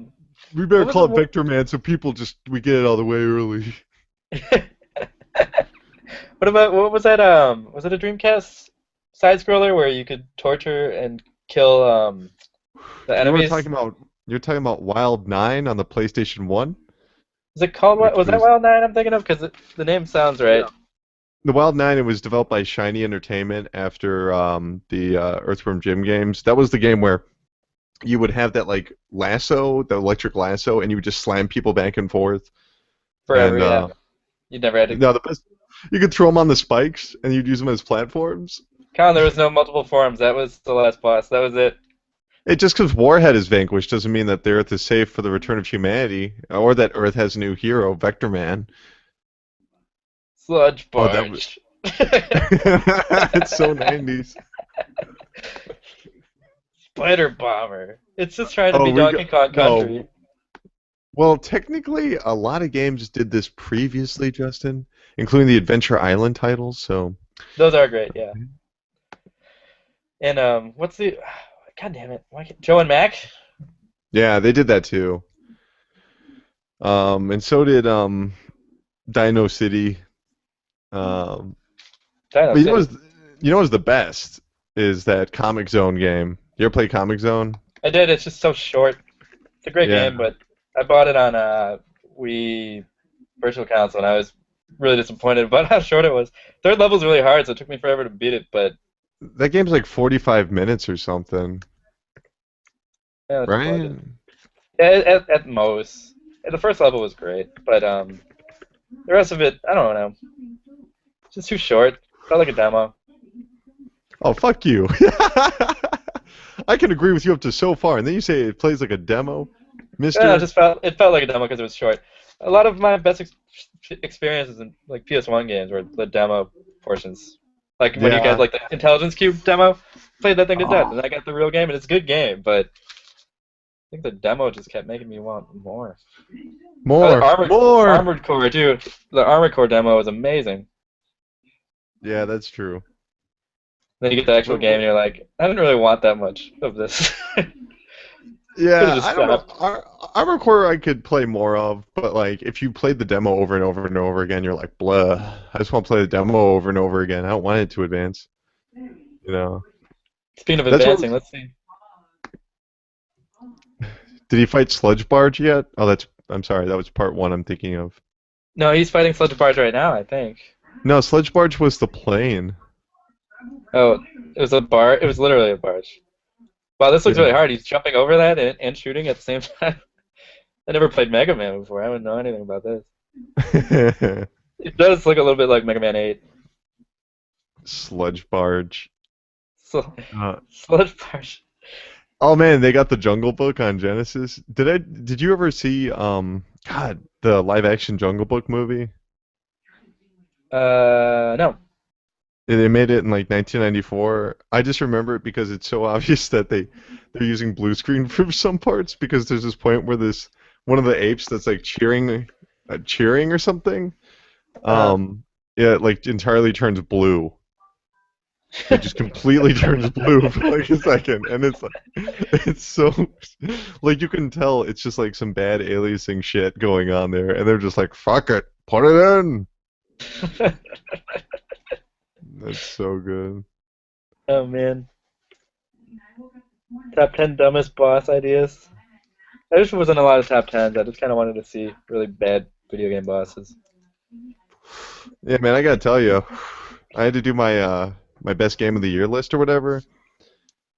We better what was call the it Vector Man so people we get it out of the way early. what about what was that was it a Dreamcast side scroller where you could torture and kill the You were enemies? talking about you're talking about Wild 9 on the PlayStation 1, Was it called what? which Was that was Wild 9 I'm thinking of? Because the name sounds right. the Wild 9. It was developed by Shiny Entertainment after the Earthworm Jim games. That was the game where you would have that like lasso, the electric lasso, and you would just slam people back and forth. Forever, And yeah. You never had to. no, the best you could throw them on the spikes and you'd use them as platforms. Colin, there was no multiple forms. That was the last boss. That was it. It just because Warhead is vanquished doesn't mean that the Earth is safe for the return of humanity, or that Earth has a new hero, Vector Man. Sludge Oh, that was Barge. it's so 90s. Spider Bomber. It's just trying to Oh, be we Donkey got Kong Country. no. Well, technically, a lot of games did this previously, Justin, including the Adventure Island titles. So, Those are great, yeah. And what's the? God damn it! Joe and Mac? yeah, they did that too. And so did Dino City. Um, Dino but City. you know what's the best is that Comic Zone game. You ever play Comic Zone? I did. It's just so short. It's a great Yeah. game, but I bought it on Wii Virtual Console, and I was really disappointed about how short it was. Third level's really hard, so it took me forever to beat it. But That game's like 45 minutes or something, yeah, that's about right? it. Yeah, at most. The first level was great, but the rest of it, I don't know. It's just too short. Felt like a demo. Oh, fuck you. I can agree with you up to so far, and then you say it plays like a demo, Yeah, Mister. it felt like a demo because it was short. A lot of my best experiences in like PS1 games were the demo portions. Like when you get Yeah. like the Intelligence Cube demo, played that thing to death, and Oh, I got the real game, and it's a good game, but I think the demo just kept making me want more. Oh, the more, more. Armored Core too. The Armored Core demo was amazing. Yeah, that's true. Then you get the actual game, and you're like, I didn't really want that much of this. Could have Yeah, just I don't know. stopped. Armored Core I could play more of, but like if you played the demo over and over and over again, you're like, blah. I just want to play the demo over and over again. I don't want it to advance. You know. Speaking of That's what. advancing, let's see. Did he fight Sludge Barge yet? Oh, that's. I'm sorry, that was part one I'm thinking of. No, he's fighting Sludge Barge right now, I think. No, Sludge Barge was the plane. Oh, it was a bar. It was literally a barge. Wow, this looks Yeah. really hard. He's jumping over that and shooting at the same time. I never played Mega Man before. I wouldn't know anything about this. It does look a little bit like Mega Man 8. Sludge Barge. So, Uh, Sludge Barge. oh man, they got the Jungle Book on Genesis. Did you ever see God, the live action Jungle Book movie? No. They made it in like 1994. I just remember it because it's so obvious that they're using blue screen for some parts because there's this point where this one of the apes that's like cheering or something. Uh, Yeah, it, like entirely turns blue. It just completely turns blue for like a second, and it's so like you can tell it's just like some bad aliasing shit going on there, and they're just like fuck it, put it in. That's so good. oh man. Top 10 dumbest boss ideas. I just wasn't a lot of top 10s. I just kind of wanted to see really bad video game bosses. Yeah, man, I gotta tell you, I had to do my my best game of the year list or whatever,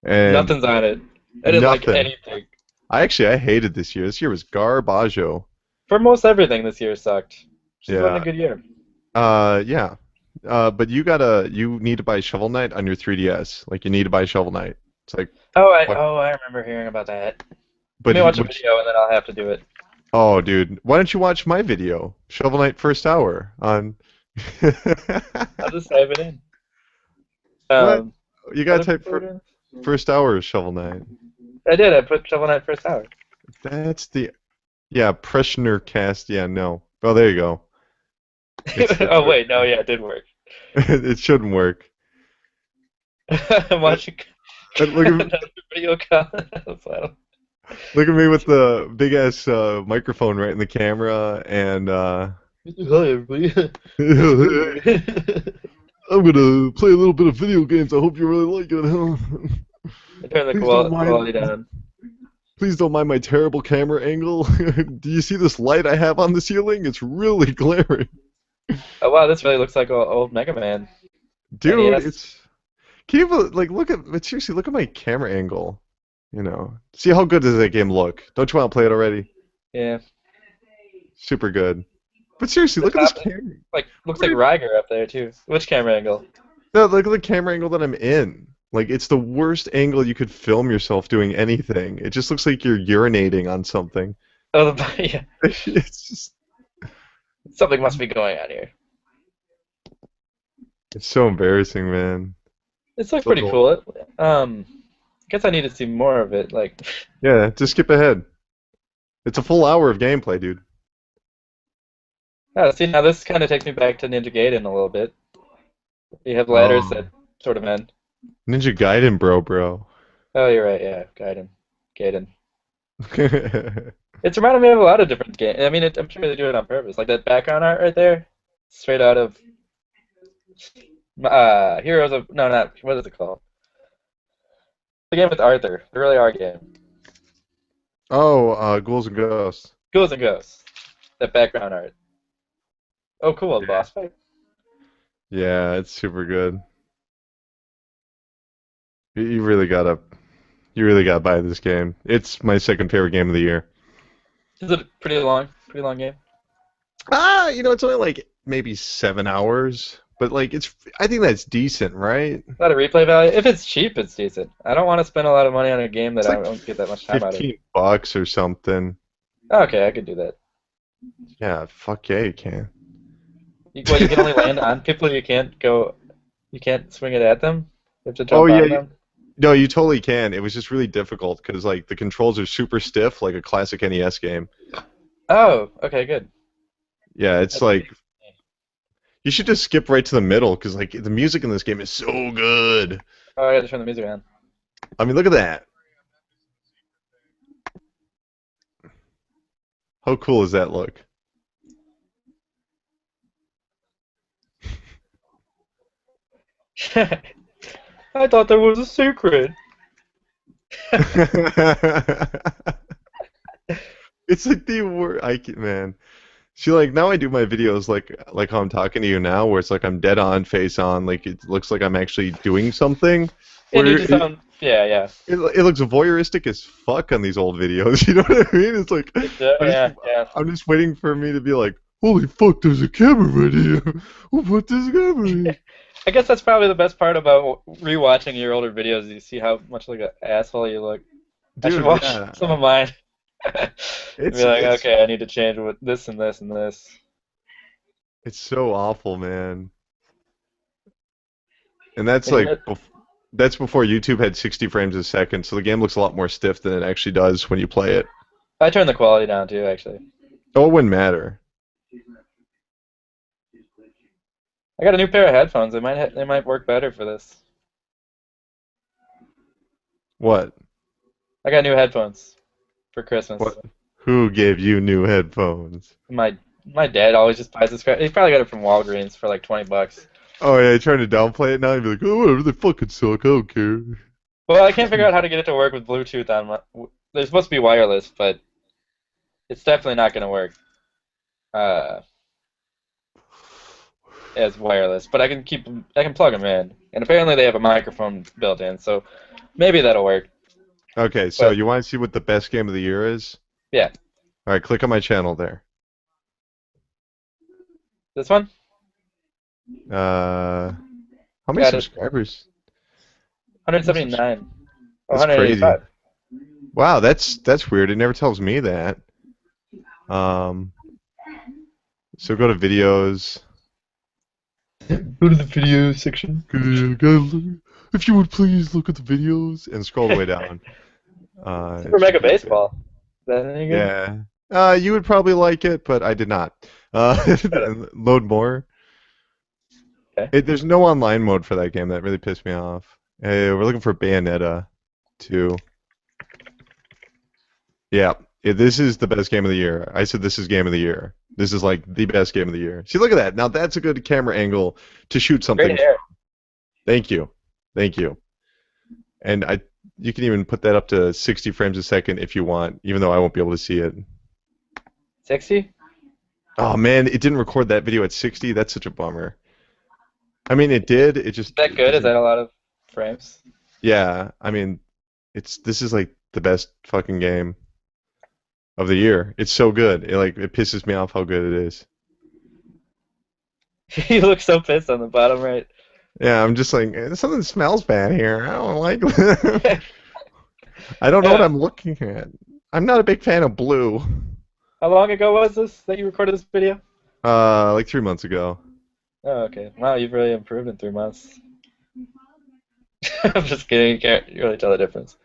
and Nothing's on it. I didn't like Nothing. anything. I hated this year. This year was garbaggio. For most everything this year sucked. Just wasn't a Yeah. good year. Yeah. But you need to buy Shovel Knight on your 3DS. Like you need to buy Shovel Knight. It's like what? Oh, I remember hearing about that. Let But me watch a which? video and then I'll have to do it. Oh, dude, why don't you watch my video, Shovel Knight First Hour on? I'll just type it in. What? Um, You what gotta did type we put in? First Hour Shovel Knight. I did. I put Shovel Knight first hour. That's the yeah Preshner cast. Yeah, no. Oh, there you go. It's Oh wait, no, yeah, it did work. it shouldn't work. I'm Uh, watching Look at another video call. look at me with the big ass microphone right in the camera, and Hi everybody. It's I'm me. gonna play a little bit of video games. I hope you really like it. Huh? I turned the Please don't quality mind. down. Please don't mind my terrible camera angle. Do you see this light I have on the ceiling? It's really glaring. Oh wow, this really looks like old Mega Man. Dude, NES. it's can you like but seriously, look at my camera angle. See how good does that game look? Don't you want to play it already? Yeah. Super good. But seriously, The look at this top camera. like looks What like if- Ryger up there too. Which camera angle? No, look at the camera angle that I'm in. Like it's the worst angle you could film yourself doing anything. It just looks like you're urinating on something. Oh, the yeah. It's just Something must be going on here. it's so embarrassing, man. This looks So pretty cool. cool. Guess I need to see more of it. Like, Yeah, just skip ahead. It's a full hour of gameplay, dude. oh, see now this kind of takes me back to Ninja Gaiden a little bit. You have ladders that Oh. sort of end. Ninja Gaiden, bro. Oh, you're right. Yeah, Gaiden. It's reminded me of a lot of different games. I mean, I'm sure they do it on purpose. Like that background art right there, straight out of Heroes of no, not what is it called? The game with Arthur, the really hard game. Oh, Ghouls and Ghosts. Ghouls and Ghosts. That background art. Oh, cool. The Yeah. boss fight. Yeah, it's super good. You really gotta, you really gotta buy this game. It's my second favorite game of the year. Is it a pretty long? Pretty long game. It's only like maybe 7 hours, but like I think that's decent, right? A lot of replay value. If it's cheap, it's decent. I don't want to spend a lot of money on a game that It's I like don't get that much time out of. $15 or something. Okay, I could do that. Yeah, fuck yeah, you can. Well, you can only land on people. You can't go. You can't swing it at them. You have to Oh jump yeah, on them. no, you totally can. It was just really difficult because like the controls are super stiff, like a classic NES game. Oh, okay, good. Yeah, it's That's like you should just skip right to the middle because like the music in this game is so good. Oh, I got to turn the music on. I mean, look at that. How cool does that look? I thought there was a secret. It's like the worst. Man. See, like now I do my videos like how I'm talking to you now, where it's like I'm dead on, face on, like it looks like I'm actually doing something. And Where you just sound. Yeah, yeah. it looks voyeuristic as fuck on these old videos. You know what I mean? It's like Yeah, yeah. I'm just waiting for me to be like, holy fuck, there's a camera right here. Who put this camera here? I guess that's probably the best part about rewatching your older videos. You see how much like an asshole you look. I should Dude, watch yeah. some of mine. And It's be like, it's okay, I need to change with this and this and this. it's so awful, man. And that's And you like that's before YouTube had 60 frames a second, so the game looks a lot more stiff than it actually does when you play it. I turned the quality down too, actually. Oh, it wouldn't matter. I got a new pair of headphones. They might work better for this. What? I got new headphones for Christmas. What? Who gave you new headphones? My dad always just buys this crap. He probably got it from Walgreens for like $20. Oh yeah, you're trying to downplay it now and be like, oh whatever, they fucking suck, I don't care. Well, I can't figure out how to get it to work with Bluetooth on my. They're supposed to be wireless, but it's definitely not going to work as wireless. But I can plug them in, and apparently they have a microphone built in, so maybe that'll work. Okay, so But you want to see what the best game of the year is? yeah, All right, click on my channel there. this one Uh, how many got it. subscribers? How many subs- 179. Oh, That's crazy. 185. Wow, that's weird. It never tells me that. Um, so go to videos. Go to the video section. If you would please look at the videos and scroll the way down. Super It should Mega be up there. Baseball. Is that any good? Yeah. You would probably like it, but I did not. Got it. And load more. Okay. There's no online mode for that game. That really pissed me off. Hey, we're looking for Bayonetta 2. Yeah, this is the best game of the year. I said this is game of the year. This is like the best game of the year. See, look at that. Now that's a good camera angle to shoot Great something. hair. Thank you. Thank you. And you can even put that up to 60 frames a second if you want, even though I won't be able to see it. 60? Oh man, it didn't record that video at 60. That's such a bummer. I mean, it did. It Is just that it good? Is doesn't. that a lot of frames? Yeah, I mean, this is like the best fucking game of the year. It's so good. It pisses me off how good it is. You look so pissed on the bottom right. Yeah, I'm just like something smells bad here. I don't like I don't know what Yeah. I'm looking at. I'm not a big fan of blue. How long ago was this that you recorded this video? Like 3 months ago. Oh, okay. Wow, you've really improved in 3 months. I'm just kidding. You can't really tell the difference.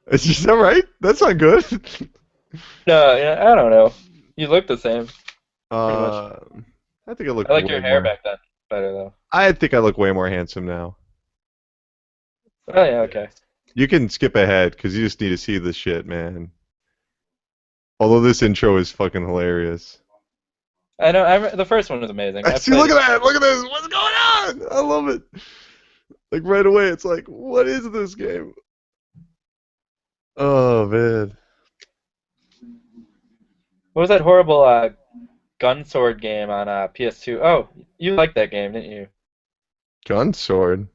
Is that right? That's not good. No, yeah, I don't know. You look the same, pretty much. uh, I think I look I liked way your hair more. back then better though. I think I look way more handsome now. Oh yeah, okay. You can skip ahead because you just need to see this shit, man. Although this intro is fucking hilarious. I know. The first one was amazing. I See, played look at it. that! Look at this! What's going on? I love it. Like right away, it's like, what is this game? Oh man, What was that horrible gun sword game on PS2? Oh, you liked that game, didn't you? gun sword.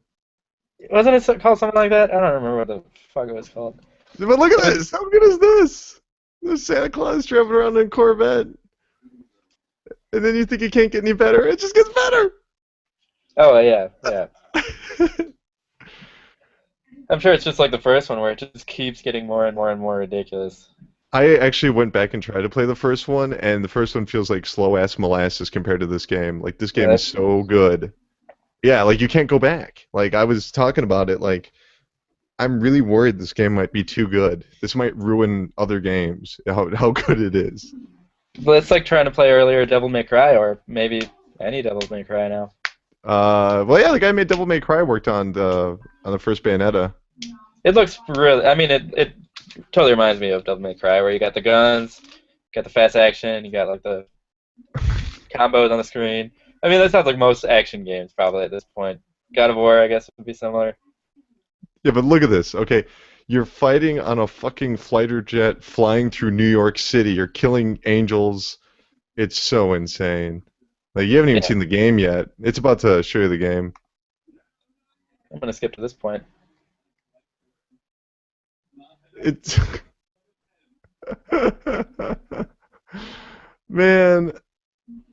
Wasn't it called something like that? I don't remember what the fuck it was called. But look at It was, this! How good is this? There's Santa Claus driving around in a Corvette, and then you think it can't get any better. It just gets better. oh yeah, yeah. I'm sure it's just like the first one where it just keeps getting more and more and more ridiculous. I actually went back and tried to play the first one, and the first one feels like slow ass molasses compared to this game. Like this game is Really? so good. Yeah, like you can't go back. Like I was talking about it, like I'm really worried this game might be too good. This might ruin other games. How good it is. But it's like trying to play earlier Devil May Cry or maybe any Devil May Cry now. Well, yeah, the guy who made Devil May Cry worked on the first Bayonetta. It looks really. I mean, it totally reminds me of Devil May Cry, where you got the guns, you got the fast action, you got like the combos on the screen. I mean, that sounds like most action games probably at this point. God of War, I guess, would be similar. Yeah, but look at this. Okay, you're fighting on a fucking fighter jet flying through New York City. You're killing angels. It's so insane. Like you haven't even Yeah, seen the game yet. It's about to show you the game. I'm gonna skip to this point. It's man,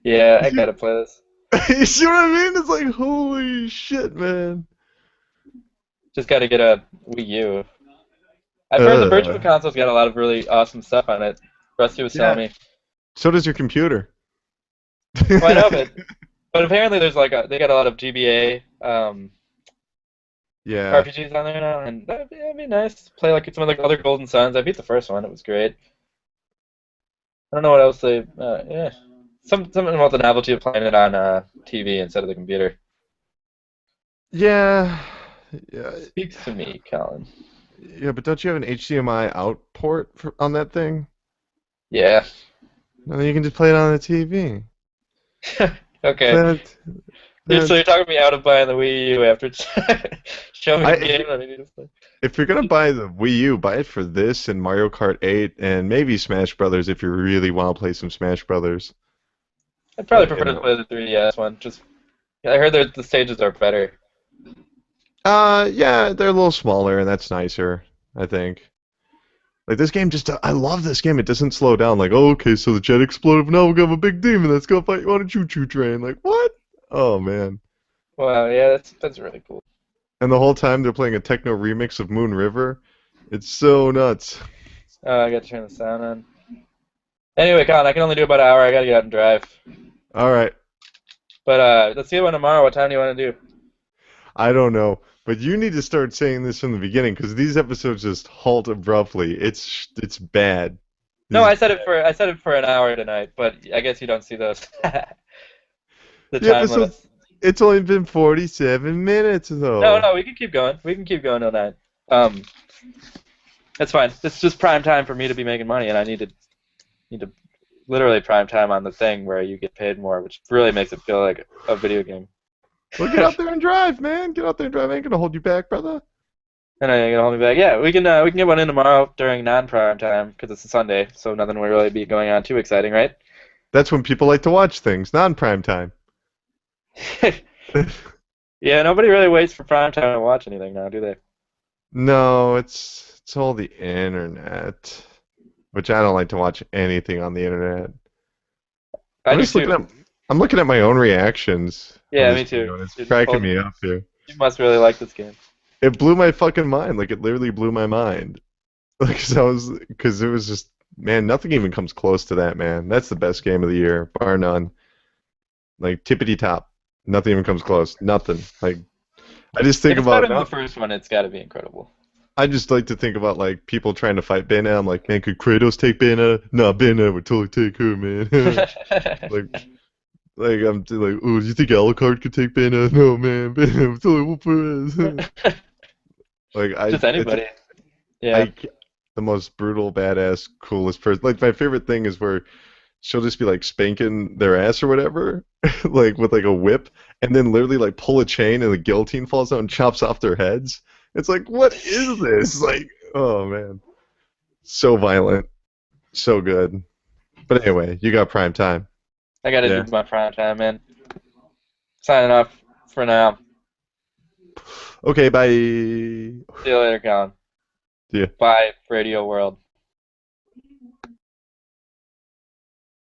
Yeah, you I see, gotta play this. you see what I mean? It's like holy shit, man. Just gotta get a Wii U. I've heard the Virtual Uh, Console's got a lot of really awesome stuff on it. Rusty was telling yeah. me. So does your computer. Well, I know, but apparently there's like they got a lot of GBA Yeah. RPGs on there now, and that'd be nice to play like some of the other Golden Suns. I beat the first one; it was great. I don't know what else they. Yeah, something about the novelty of playing it on TV instead of the computer. Yeah. Yeah. Speaks to me, Colin. Yeah, but don't you have an HDMI out port on that thing? Yeah. No, you can just play it on the TV. Okay. That, So that, you're talking me out of buying the Wii U after showing me I, a game that I need to play. if you're gonna buy the Wii U, buy it for this and Mario Kart 8 and maybe Smash Brothers if you really want to play some Smash Brothers. I'd probably prefer You to know. play the 3DS one. Just I heard that the stages are better. Yeah, they're a little smaller and that's nicer, I think. Like this game just, I love this game. It doesn't slow down. Like, oh, okay, so the jet exploded. Now we're gonna have a big demon that's gonna fight you on a choo-choo train. Like, what? Oh man. Wow, yeah, that's really cool. And the whole time they're playing a techno remix of Moon River. It's so nuts. I got to turn the sound on. Anyway, Colin, I can only do about an hour. I gotta get out and drive. All right. But let's see one tomorrow. What time do you want to do? I don't know, but you need to start saying this from the beginning because these episodes just halt abruptly. It's bad. No, These- I said it for an hour tonight, but I guess you don't see those. The the time episodes. limits. It's only been 47 minutes though. No, we can keep going. We can keep going till 9. That's fine. It's just prime time for me to be making money, and I need to literally prime time on the thing where you get paid more, which really makes it feel like a video game. Well, get out there and drive, man. Get out there and drive. I ain't gonna hold you back, brother. And I gonna hold me back. Yeah, we can get one in tomorrow during non-prime time because it's a Sunday, so nothing will really be going on too exciting, right? That's when people like to watch things, non-prime time. Yeah, nobody really waits for prime time to watch anything now, do they? No, it's all the internet, which I don't like to watch anything on the internet. I do too. I'm looking at my own reactions. Yeah, on me this too. video, and it's It's cracking both- me up here. You must really like this game. It blew my fucking mind. Like it literally blew my mind. Like 'cause it was just, man, nothing even comes close to that, man. That's the best game of the year, bar none. Like tippity top. Nothing even comes close. Nothing. Like I just think If it's better about than the first one, it's got to be incredible. I just like to think about like people trying to fight Bayonetta. I'm like, man, could Kratos take Bayonetta? Nah, Bayonetta would totally take her, man. like I'm like, oh, do you think Alucard could take Bayonetta? No, man, Bayonetta would totally whoop her ass. Like Just anybody. Yeah. The most brutal, badass, coolest person. Like my favorite thing is where she'll just be like spanking their ass or whatever, like with like a whip, and then literally like pull a chain and the guillotine falls out and chops off their heads. It's like, what is this? Like, oh man, so violent, so good. But anyway, you got prime time. I gotta do my prime time, man. Signing off for now. Okay, bye. See you later, Colin. See ya. Bye, Radio World.